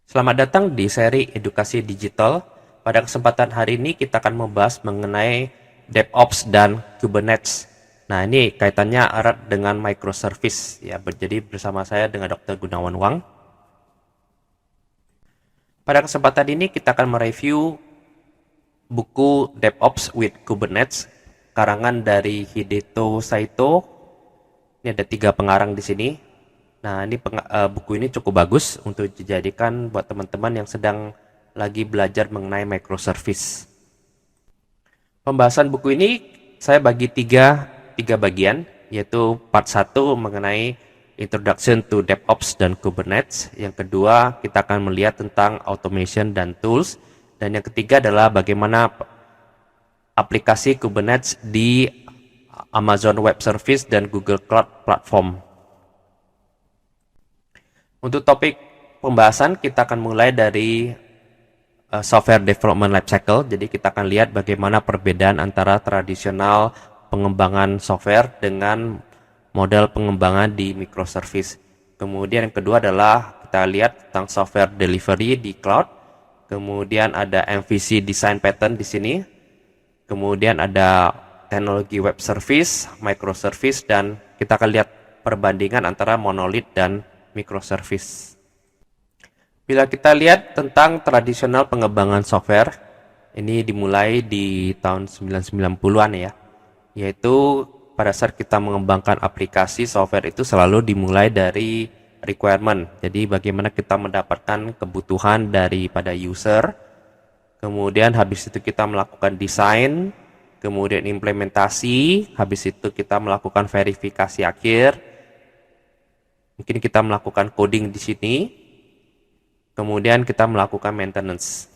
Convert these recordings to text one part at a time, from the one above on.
Selamat datang di seri Edukasi Digital. Pada kesempatan hari ini kita akan membahas mengenai DevOps dan Kubernetes. Nah, ini kaitannya erat dengan microservice ya. Jadi bersama saya dengan Dr. Gunawan Wang. Pada kesempatan ini kita akan mereview buku DevOps with Kubernetes karangan dari Hideto Saito. Ini ada 3 pengarang di sini. Nah, ini buku ini cukup bagus untuk dijadikan buat teman-teman yang sedang lagi belajar mengenai microservice. Pembahasan buku ini saya bagi tiga bagian, yaitu part 1 mengenai Introduction to DevOps dan Kubernetes. Yang kedua, kita akan melihat tentang automation dan tools. Dan yang ketiga adalah bagaimana aplikasi Kubernetes di Amazon Web Service dan Google Cloud Platform. Untuk topik pembahasan, kita akan mulai dari software development lifecycle. Jadi kita akan lihat bagaimana perbedaan antara tradisional pengembangan software dengan model pengembangan di microservice. Kemudian yang kedua adalah kita lihat tentang software delivery di cloud. Kemudian ada MVC design pattern di sini. Kemudian ada teknologi web service, microservice, dan kita akan lihat perbandingan antara monolith dan microservice. Bila kita lihat tentang tradisional pengembangan software, ini dimulai di tahun 1990-an ya, yaitu pada saat kita mengembangkan aplikasi software itu selalu dimulai dari requirement. Jadi bagaimana kita mendapatkan kebutuhan daripada user, kemudian habis itu kita melakukan desain, kemudian implementasi, habis itu kita melakukan verifikasi akhir, mungkin kita melakukan coding di sini, kemudian kita melakukan maintenance.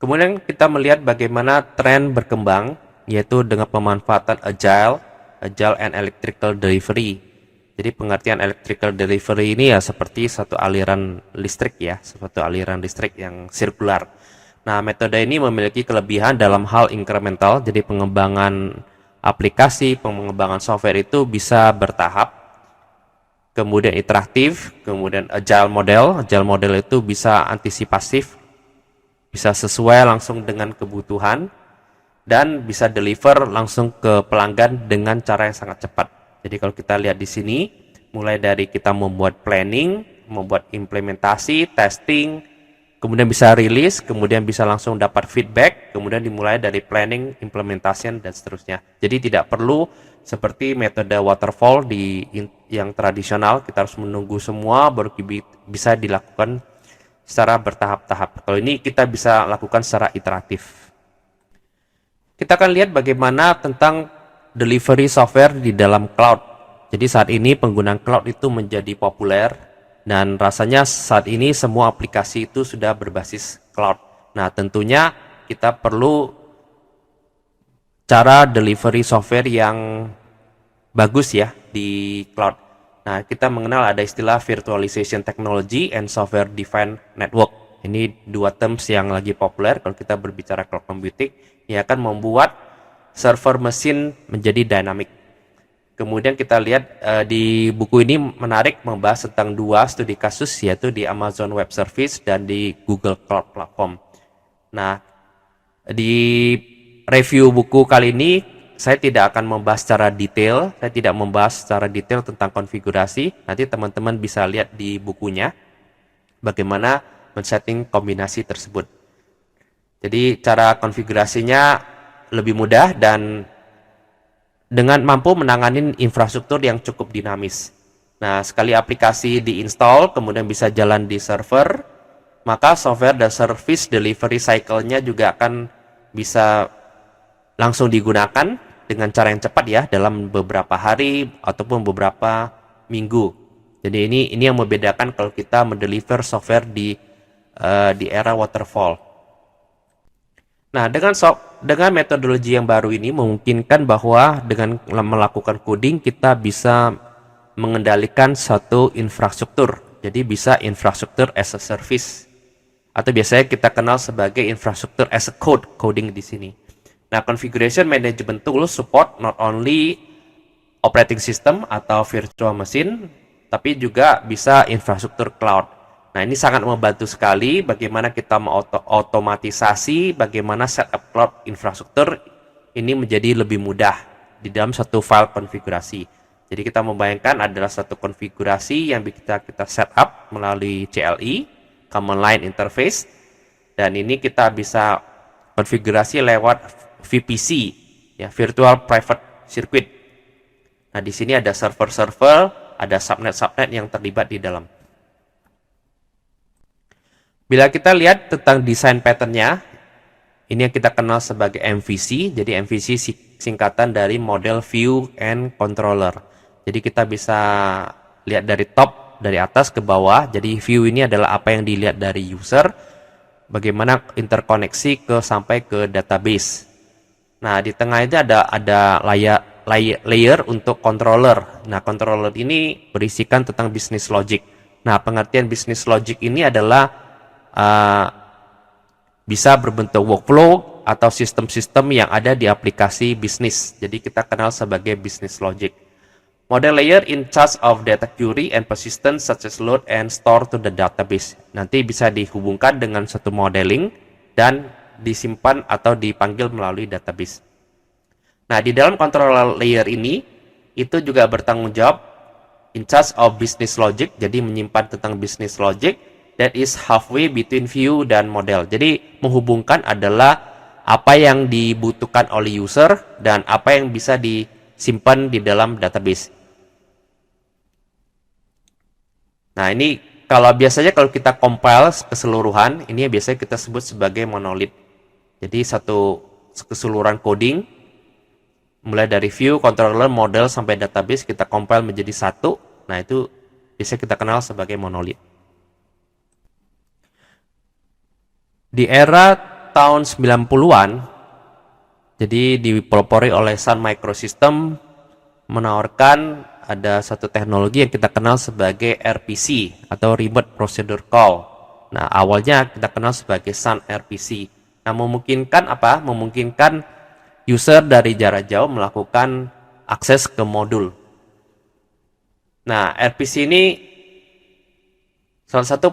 Kemudian kita melihat bagaimana tren berkembang, yaitu dengan pemanfaatan agile and electrical delivery. Jadi pengertian electrical delivery ini ya seperti satu aliran listrik ya, suatu aliran listrik yang sirkular. Nah, metode ini memiliki kelebihan dalam hal incremental, jadi pengembangan aplikasi, pengembangan software itu bisa bertahap, kemudian iteratif, kemudian agile model itu bisa antisipatif, bisa sesuai langsung dengan kebutuhan, dan bisa deliver langsung ke pelanggan dengan cara yang sangat cepat. Jadi kalau kita lihat di sini, mulai dari kita membuat planning, membuat implementasi, testing, kemudian bisa rilis, kemudian bisa langsung dapat feedback, kemudian dimulai dari planning, implementation, dan seterusnya. Jadi tidak perlu seperti metode waterfall yang tradisional, kita harus menunggu semua baru bisa dilakukan secara bertahap-tahap. Kalau ini kita bisa lakukan secara iteratif. Kita akan lihat bagaimana tentang delivery software di dalam cloud. Jadi saat ini penggunaan cloud itu menjadi populer, dan rasanya saat ini semua aplikasi itu sudah berbasis cloud. Nah, tentunya kita perlu cara delivery software yang bagus ya di cloud. Nah, kita mengenal ada istilah virtualization technology and software defined network. Ini dua terms yang lagi populer kalau kita berbicara cloud computing, yang akan membuat server mesin menjadi dynamic. Kemudian kita lihat di buku ini menarik membahas tentang 2 studi kasus, yaitu di Amazon Web Service dan di Google Cloud Platform. Nah, di review buku kali ini saya tidak akan membahas secara detail, tentang konfigurasi. Nanti teman-teman bisa lihat di bukunya bagaimana men-setting kombinasi tersebut. Jadi cara konfigurasinya lebih mudah dan dengan mampu menangani infrastruktur yang cukup dinamis. Nah, sekali aplikasi diinstal, kemudian bisa jalan di server, maka software dan service delivery cycle-nya juga akan bisa langsung digunakan dengan cara yang cepat ya, dalam beberapa hari ataupun beberapa minggu. Jadi ini yang membedakan kalau kita mendeliver software di era waterfall. Nah, dengan metodologi yang baru ini memungkinkan bahwa dengan melakukan coding kita bisa mengendalikan satu infrastruktur. Jadi bisa infrastruktur as a service, atau biasanya kita kenal sebagai infrastruktur as a coding di sini. Nah, configuration management tool support not only operating system atau virtual machine, tapi juga bisa infrastruktur cloud. Nah, ini sangat membantu sekali bagaimana kita otomatisasi, bagaimana setup cloud infrastruktur ini menjadi lebih mudah di dalam satu file konfigurasi. Jadi kita membayangkan adalah satu konfigurasi yang kita setup melalui CLI, Command Line Interface, dan ini kita bisa konfigurasi lewat VPC, ya, Virtual Private Circuit. Nah, di sini ada server-server, ada subnet-subnet yang terlibat di dalam. Bila kita lihat tentang desain patternnya, ini yang kita kenal sebagai MVC. Jadi MVC singkatan dari Model View and Controller. Jadi kita bisa lihat dari top, dari atas ke bawah. Jadi view ini adalah apa yang dilihat dari user, bagaimana interkoneksi sampai ke database. Nah, di tengah itu ada layer untuk controller. Nah, controller ini berisikan tentang business logic. Nah, pengertian business logic ini adalah bisa berbentuk workflow atau sistem-sistem yang ada di aplikasi bisnis. Jadi kita kenal sebagai business logic. Model layer in charge of data query and persistence such as load and store to the database. Nanti bisa dihubungkan dengan satu modeling dan disimpan atau dipanggil melalui database. Nah, di dalam controller layer ini itu juga bertanggung jawab in charge of business logic. Jadi menyimpan tentang business logic that is halfway between view dan model. Jadi menghubungkan adalah apa yang dibutuhkan oleh user dan apa yang bisa disimpan di dalam database. Nah, ini biasanya kalau kita compile keseluruhan, ini biasanya kita sebut sebagai monolith. Jadi satu keseluruhan coding mulai dari view, controller, model sampai database kita compile menjadi satu. Nah, itu biasanya kita kenal sebagai monolith. Di era tahun 90-an, jadi dipelopori oleh Sun Microsystem menawarkan ada satu teknologi yang kita kenal sebagai RPC atau Remote Procedure Call. Nah, awalnya kita kenal sebagai Sun RPC. Nah, memungkinkan apa? Memungkinkan user dari jarak jauh melakukan akses ke modul. Nah, RPC ini salah satu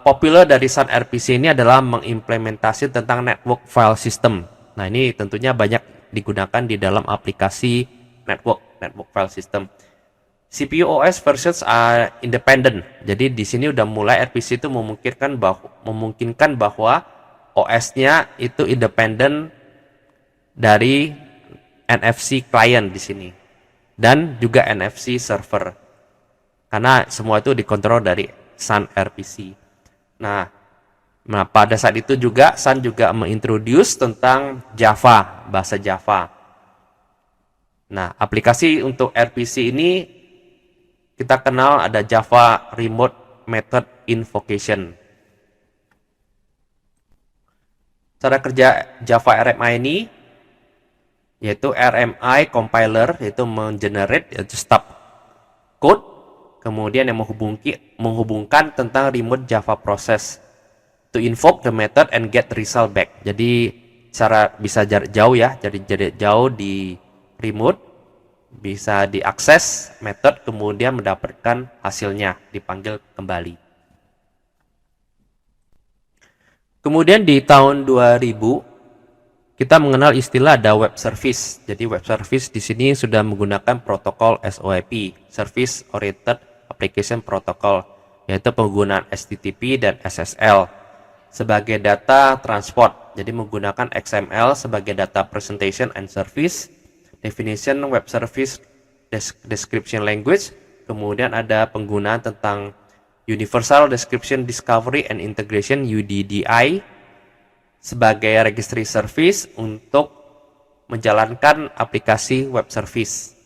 populer dari Sun RPC ini adalah mengimplementasi tentang network file system. Nah, ini tentunya banyak digunakan di dalam aplikasi network file system. CPU OS versions are independent. Jadi di sini udah mulai RPC itu memungkinkan bahwa OS-nya itu independen dari NFC client di sini dan juga NFC server. Karena semua itu dikontrol dari Sun RPC. Nah, pada saat itu juga Sun juga mengintroduce tentang Java, bahasa Java. Nah, aplikasi untuk RPC ini kita kenal ada Java Remote Method Invocation. Cara kerja Java RMI ini yaitu RMI compiler, yaitu mengenerate yaitu stub code, kemudian yang menghubungkan tentang remote Java process to invoke the method and get result back. Jadi cara bisa jarak jauh ya, jadi jarak jauh di remote bisa diakses method kemudian mendapatkan hasilnya dipanggil kembali. Kemudian di tahun 2000 kita mengenal istilah ada web service. Jadi web service di sini sudah menggunakan protokol SOAP, Service Oriented Application Protocol, yaitu penggunaan HTTP dan SSL sebagai data transport. Jadi menggunakan XML sebagai data presentation and service, definition web service description language, kemudian ada penggunaan tentang Universal Description Discovery and Integration UDDI sebagai registry service untuk menjalankan aplikasi web service.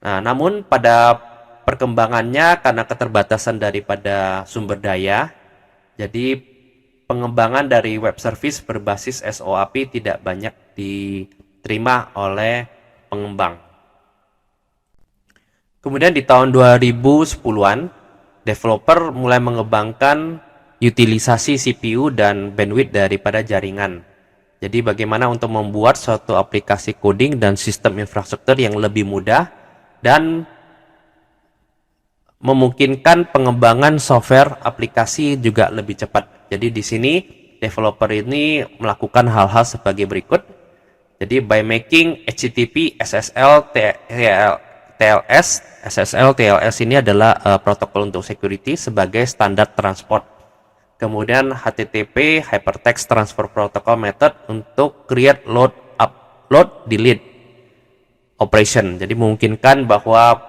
Nah, namun pada perkembangannya karena keterbatasan daripada sumber daya, jadi pengembangan dari web service berbasis SOAP tidak banyak diterima oleh pengembang. Kemudian di tahun 2010-an, developer mulai mengembangkan utilisasi CPU dan bandwidth daripada jaringan. Jadi bagaimana untuk membuat suatu aplikasi coding dan sistem infrastruktur yang lebih mudah dan memungkinkan pengembangan software aplikasi juga lebih cepat. Jadi di sini developer ini melakukan hal-hal sebagai berikut. Jadi by making HTTP, SSL, TLS, SSL, TLS ini adalah protokol untuk security sebagai standar transport. Kemudian HTTP, Hypertext Transfer Protocol method untuk create, load, upload, delete operation. Jadi memungkinkan bahwa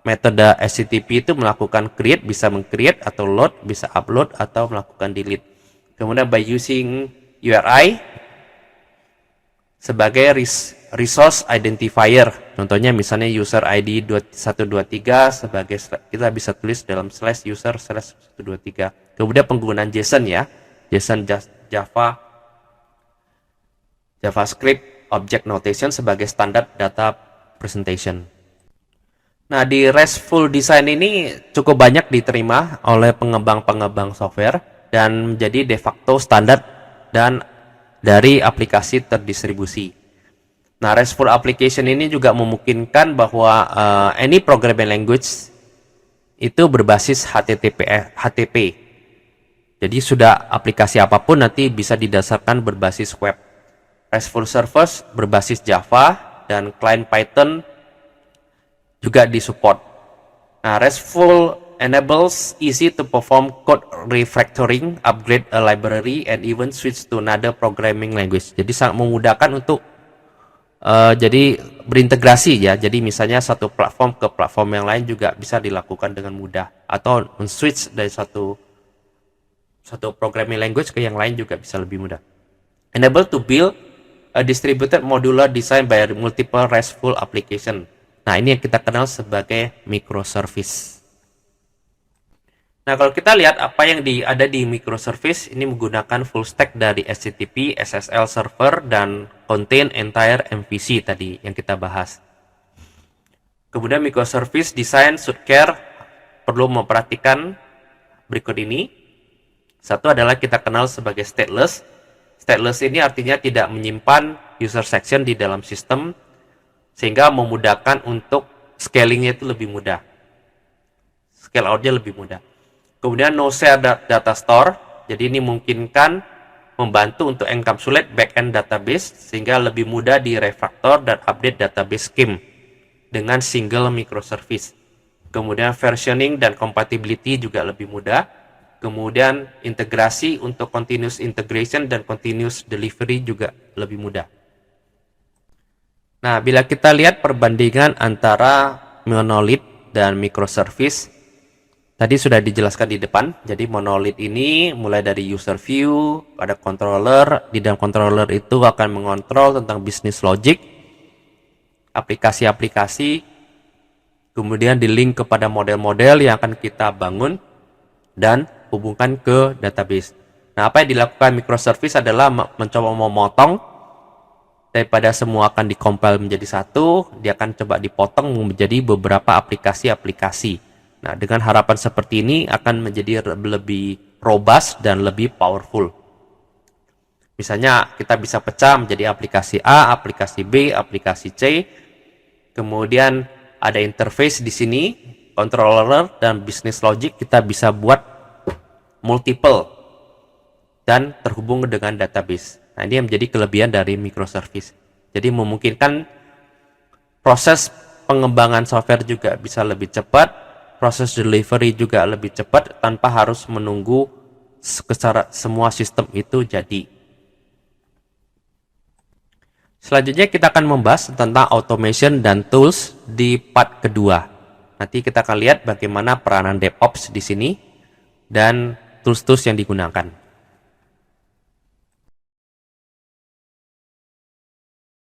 metode HTTP itu melakukan create, bisa meng-create atau load, bisa upload atau melakukan delete. Kemudian by using URI sebagai resource identifier. Contohnya misalnya user ID 123 sebagai kita bisa tulis dalam slash user slash 123. Kemudian penggunaan JSON ya. JSON JavaScript Object Notation sebagai standar data presentation. Nah, di RESTful Design ini cukup banyak diterima oleh pengembang-pengembang software dan menjadi de facto standar dan dari aplikasi terdistribusi. Nah, RESTful Application ini juga memungkinkan bahwa any programming language itu berbasis HTTP. Jadi sudah aplikasi apapun nanti bisa didasarkan berbasis web. RESTful Service berbasis Java dan client Python juga disupport. Nah, RESTful enables easy to perform code refactoring, upgrade a library, and even switch to another programming language. Jadi sangat memudahkan untuk jadi berintegrasi ya. Jadi misalnya satu platform ke platform yang lain juga bisa dilakukan dengan mudah, atau men-switch dari satu programming language ke yang lain juga bisa lebih mudah. Enable to build a distributed modular design by multiple RESTful application. Nah, ini yang kita kenal sebagai microservice. Nah, kalau kita lihat apa yang ada di microservice, ini menggunakan full stack dari HTTP, SSL server, dan contain entire MVC tadi yang kita bahas. Kemudian microservice design should care, perlu memperhatikan berikut ini. Satu adalah kita kenal sebagai stateless. Stateless ini artinya tidak menyimpan user section di dalam sistem, sehingga memudahkan untuk scalingnya itu lebih mudah. Scale out-nya lebih mudah. Kemudian no share data store. Jadi ini memungkinkan membantu untuk encapsulate backend database sehingga lebih mudah di refactor dan update database scheme dengan single microservice. Kemudian versioning dan compatibility juga lebih mudah. Kemudian integrasi untuk continuous integration dan continuous delivery juga lebih mudah. Nah, bila kita lihat perbandingan antara monolith dan microservice, tadi sudah dijelaskan di depan. Jadi monolith ini mulai dari user view, ada controller, di dalam controller itu akan mengontrol tentang business logic, aplikasi-aplikasi, kemudian di link kepada model-model yang akan kita bangun, dan hubungkan ke database. Nah, apa yang dilakukan microservice adalah mencoba memotong daripada semua akan dikompil menjadi satu, dia akan coba dipotong menjadi beberapa aplikasi-aplikasi. Nah, dengan harapan seperti ini akan menjadi lebih robust dan lebih powerful. Misalnya kita bisa pecah menjadi aplikasi A, aplikasi B, aplikasi C. Kemudian ada interface di sini, controller dan business logic kita bisa buat multiple dan terhubung dengan database. Nah, ini yang menjadi kelebihan dari microservice. Jadi memungkinkan proses pengembangan software juga bisa lebih cepat, proses delivery juga lebih cepat tanpa harus menunggu secara semua sistem itu jadi. Selanjutnya kita akan membahas tentang automation dan tools di part kedua. Nanti kita akan lihat bagaimana peranan DevOps di sini dan tools-tools yang digunakan.